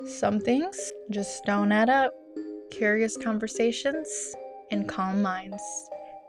Some things just don't add up. Curious conversations in calm minds.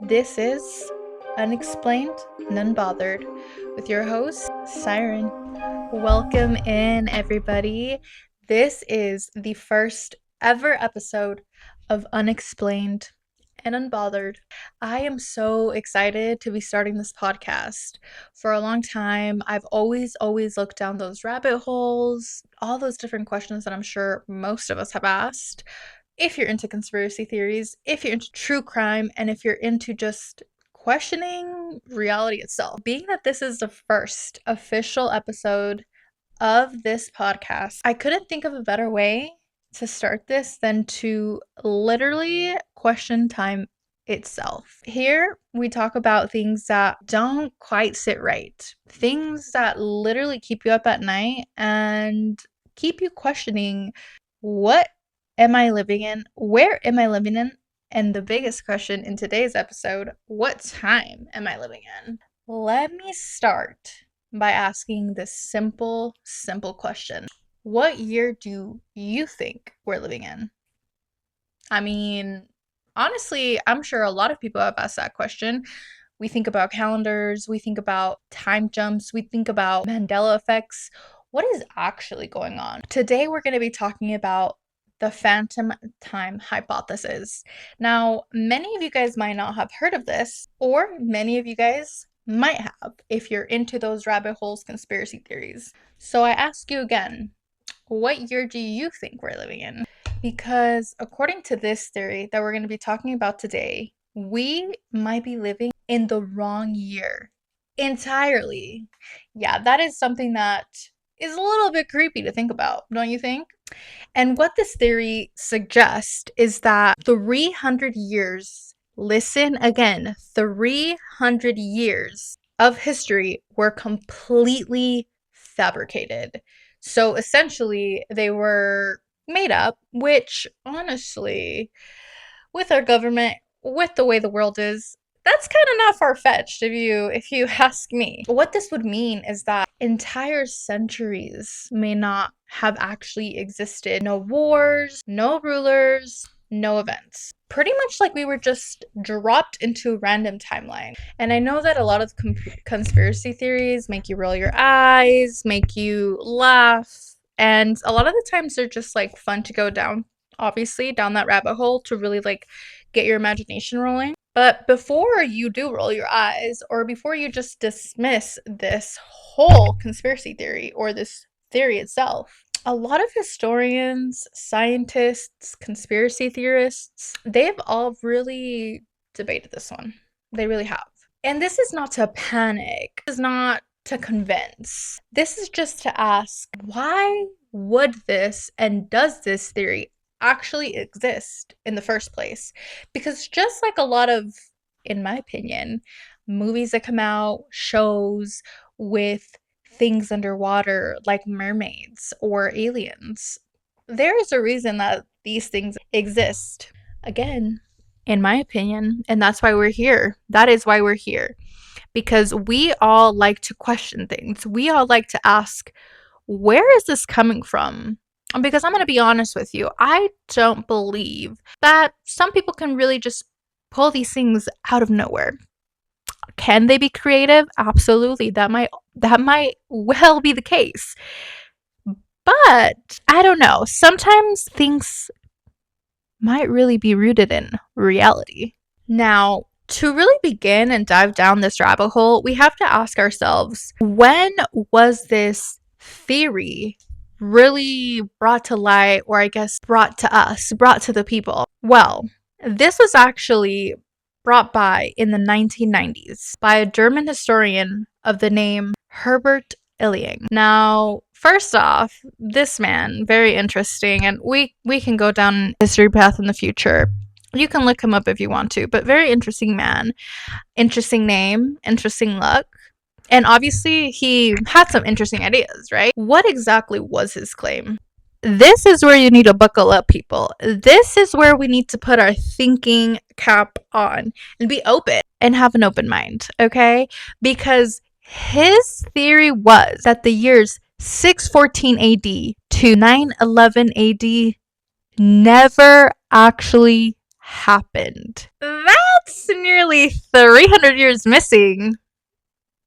This is Unexplained Unbothered with your host, Siren. Welcome in, everybody. This is the first ever episode of Unexplained and Unbothered. I am so excited to be starting this podcast. For a long time, I've always looked down those rabbit holes, all those different questions that I'm sure most of us have asked. If you're into conspiracy theories, if you're into true crime, and if you're into just questioning reality itself. Being that this is the first official episode of this podcast, I couldn't think of a better way to start this than to literally question time itself. Here, we talk about things that don't quite sit right, things that literally keep you up at night and keep you questioning, what am I living in? Where am I living in? And the biggest question in today's episode, what time am I living in? Let me start by asking this simple question. What year do you think we're living in? I mean, honestly, I'm sure a lot of people have asked that question. We think about calendars, we think about time jumps, we think about Mandela effects. What is actually going on? Today, we're going to be talking about the phantom time hypothesis. Now, many of you guys might not have heard of this, or many of you guys might have if you're into those rabbit holes conspiracy theories. So I ask you again, what year do you think we're living in? Because according to this theory that we're going to be talking about today, we might be living in the wrong year entirely. Yeah, that is something that is a little bit creepy to think about, don't you think? And what this theory suggests is that 300 years, listen again, 300 years of history were completely fabricated. So essentially, they were made up, which honestly, with our government, with the way the world is, that's kind of not far-fetched if you ask me. What this would mean is that entire centuries may not have actually existed. No wars, no rulers, no events. Pretty much like we were just dropped into a random timeline. And I know that a lot of conspiracy theories make you roll your eyes, make you laugh, and a lot of the times they're just like fun to go down, obviously, down that rabbit hole to really like get your imagination rolling. But before you do roll your eyes, or before you just dismiss this whole conspiracy theory or this theory itself, a lot of historians, scientists, conspiracy theorists, they've all really debated this one. They really have. And this is not to panic. This is not to convince. This is just to ask, why would this and does this theory actually exist in the first place? Because just like a lot of, in my opinion, movies that come out, shows with things underwater like mermaids or aliens, there is a reason that these things exist. Again, in my opinion, and that's why we're here. That is why we're here. Because we all like to question things. We all like to ask, where is this coming from? Because I'm going to be honest with you, I don't believe that some people can really just pull these things out of nowhere. Can they be creative? Absolutely. That might well be the case. But I don't know. Sometimes things might really be rooted in reality. Now, to really begin and dive down this rabbit hole, we have to ask ourselves, when was this theory really brought to light, or I guess brought to us, brought to the people? Well, this was actually brought by in the 1990s by a German historian of the name Herbert Illing. Now, first off, this man, very interesting, and we can go down history path in the future. You can look him up if you want to, but very interesting man, interesting name, interesting look. And obviously, he had some interesting ideas, right? What exactly was his claim? This is where you need to buckle up, people. This is where we need to put our thinking cap on and be open and have an open mind, okay? Because his theory was that the years 614 AD to 911 AD never actually happened. That's nearly 300 years missing.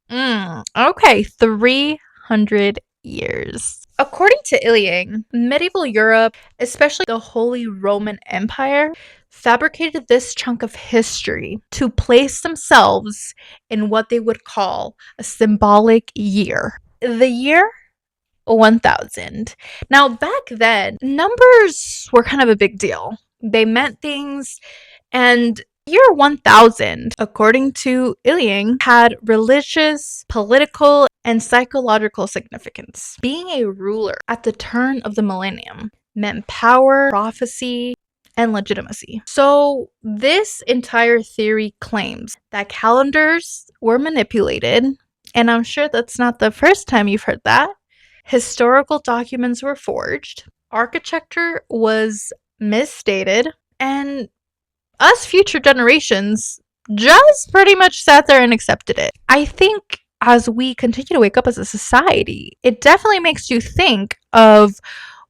Okay, 300 years. According to Ilying, medieval Europe, especially the Holy Roman Empire, fabricated this chunk of history to place themselves in what they would call a symbolic year. The year 1000. Now, back then, numbers were kind of a big deal. They meant things, and year 1000, according to Ilying, had religious, political, and psychological significance. Being a ruler at the turn of the millennium meant power, prophecy, and legitimacy. So, this entire theory claims that calendars were manipulated, and I'm sure that's not the first time you've heard that. Historical documents were forged, architecture was misstated, and us future generations just pretty much sat there and accepted it. I think as we continue to wake up as a society, it definitely makes you think of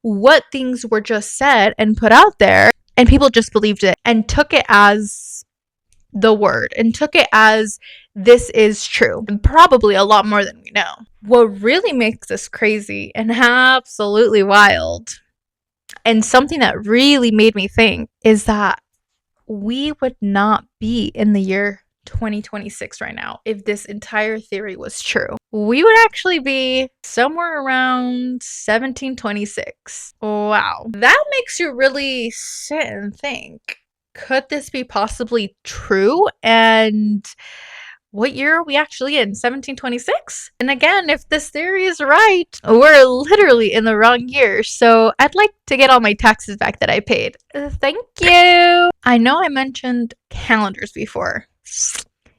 what things were just said and put out there, and people just believed it and took it as the word and took it as this is true, and probably a lot more than we know. What really makes this crazy and absolutely wild, and something that really made me think, is that we would not be in the year 2026 right now if this entire theory was true. We would actually be somewhere around 1726. Wow. That makes you really sit and think. Could this be possibly true? And what year are we actually in? 1726? And again, if this theory is right, we're literally in the wrong year. So I'd like to get all my taxes back that I paid. Thank you. I know I mentioned calendars before.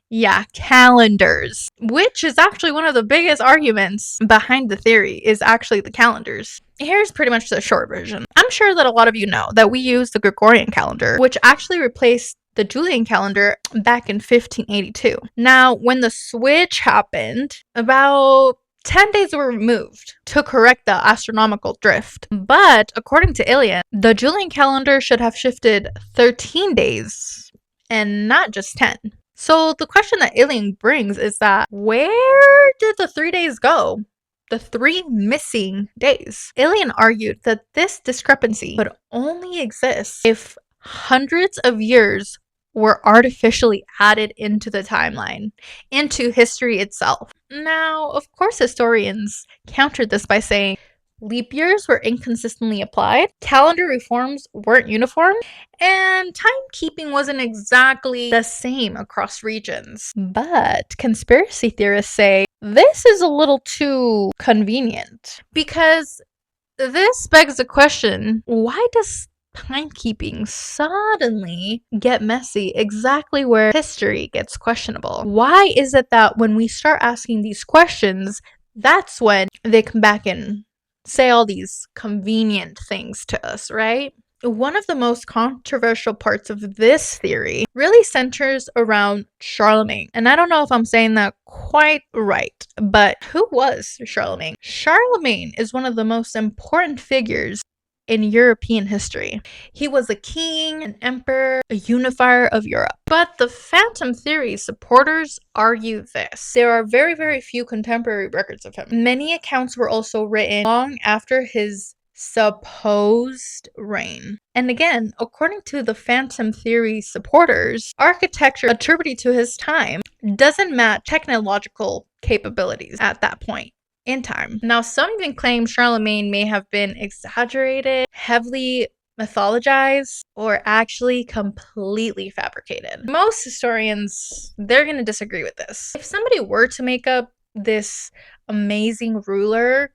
Yeah, calendars, which is actually one of the biggest arguments behind the theory, is actually the calendars. Here's pretty much the short version. I'm sure that a lot of you know that we use the Gregorian calendar, which actually replaced the Julian calendar back in 1582. Now, when the switch happened, about 10 days were removed to correct the astronomical drift. But according to Ilying, the Julian calendar should have shifted 13 days and not just 10. So the question that Ilying brings is that where did the 3 days go? The 3 missing days. Ilying argued that this discrepancy would only exist if hundreds of years were artificially added into the timeline, into history itself. Now, of course, historians countered this by saying leap years were inconsistently applied, calendar reforms weren't uniform, and timekeeping wasn't exactly the same across regions. But conspiracy theorists say this is a little too convenient, because this begs the question, why does timekeeping suddenly get messy exactly where history gets questionable? Why is it that when we start asking these questions, that's when they come back and say all these convenient things to us, right? One of the most controversial parts of this theory really centers around Charlemagne. And I don't know if I'm saying that quite right, but who was Charlemagne? Charlemagne is one of the most important figures in European history. He was a king, an emperor, a unifier of Europe. But the phantom theory supporters argue this. There are very, very few contemporary records of him. Many accounts were also written long after his supposed reign. And again, according to the phantom theory supporters, architecture attributed to his time doesn't match technological capabilities at that point in time. Now, some even claim Charlemagne may have been exaggerated, heavily mythologized, or actually completely fabricated. Most historians, they're going to disagree with this. If somebody were to make up this amazing ruler,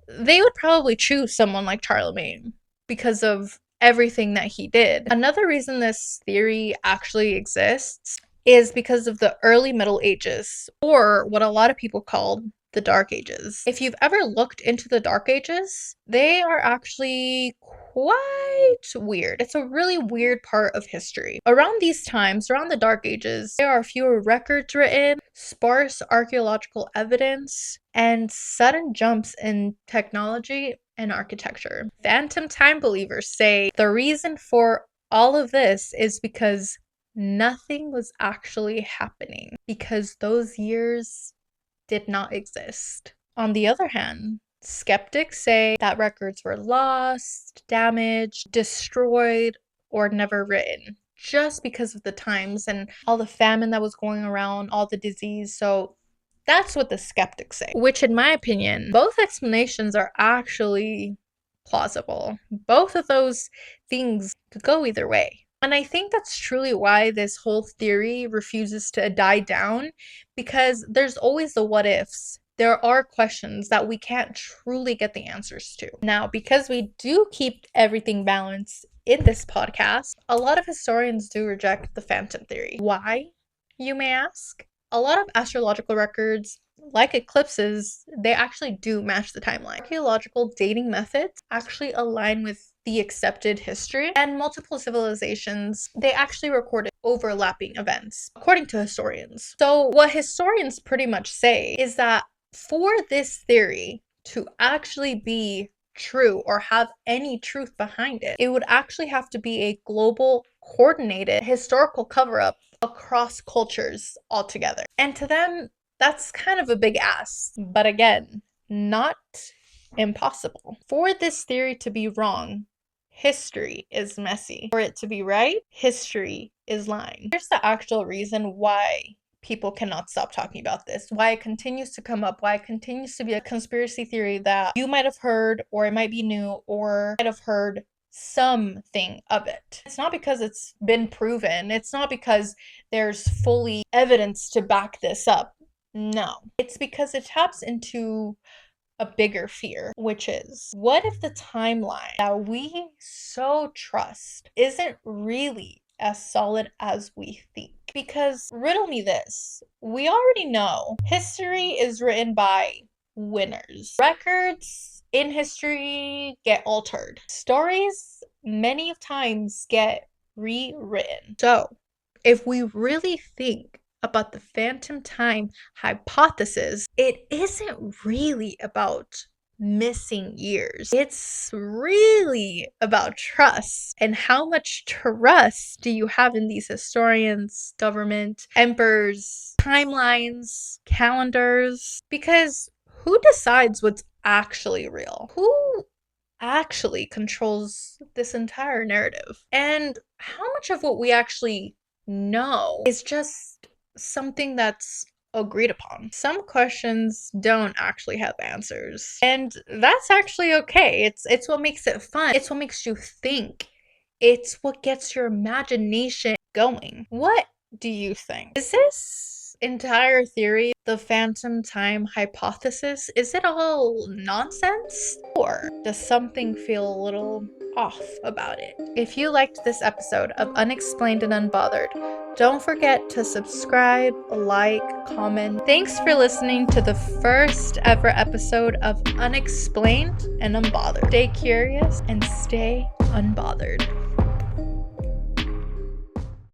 they would probably choose someone like Charlemagne because of everything that he did. Another reason this theory actually exists is because of the early Middle Ages, or what a lot of people called the Dark Ages. If you've ever looked into the Dark Ages, they are actually quite weird. It's a really weird part of history. Around these times, around the Dark Ages, there are fewer records written, sparse archaeological evidence, and sudden jumps in technology and architecture. Phantom time believers say the reason for all of this is because nothing was actually happening, because those years did not exist. On the other hand, skeptics say that records were lost, damaged, destroyed, or never written just because of the times and all the famine that was going around, all the disease. So that's what the skeptics say, which in my opinion, both explanations are actually plausible. Both of those things could go either way. And I think that's truly why this whole theory refuses to die down, because there's always the what ifs. There are questions that we can't truly get the answers to. Now, because we do keep everything balanced in this podcast, a lot of historians do reject the phantom theory. Why, you may ask? A lot of astrological records, like eclipses, they actually do match the timeline. Archaeological dating methods actually align with the accepted history, and multiple civilizations, they actually recorded overlapping events, according to historians. So what historians pretty much say is that for this theory to actually be true or have any truth behind it, it would actually have to be a global, coordinated historical cover-up across cultures altogether. And to them, that's kind of a big ask, but again, not impossible. For this theory to be wrong, history is messy. For it to be right, history is lying. Here's the actual reason why people cannot stop talking about this, why it continues to come up, why it continues to be a conspiracy theory that you might have heard, or it might be new, or might have heard something of it. It's not because it's been proven. It's not because there's fully evidence to back this up. No, it's because it taps into a bigger fear, which is, what if the timeline that we so trust isn't really as solid as we think? Because riddle me this, we already know history is written by winners. Records in history get altered. Stories many times get rewritten. So if we really think about the phantom time hypothesis, it isn't really about missing years. It's really about trust. And how much trust do you have in these historians, government, emperors, timelines, calendars? Because who decides what's actually real? Who actually controls this entire narrative? And how much of what we actually know is just something that's agreed upon? Some questions don't actually have answers, and that's actually okay. It's what makes it fun. It's what makes you think. It's what gets your imagination going. What do you think? Is this entire theory, the phantom time hypothesis, is it all nonsense? Or does something feel a little off about it? If you liked this episode of Unexplained and Unbothered, don't forget to subscribe, like, comment. Thanks for listening to the first ever episode of Unexplained and Unbothered. Stay curious and stay unbothered.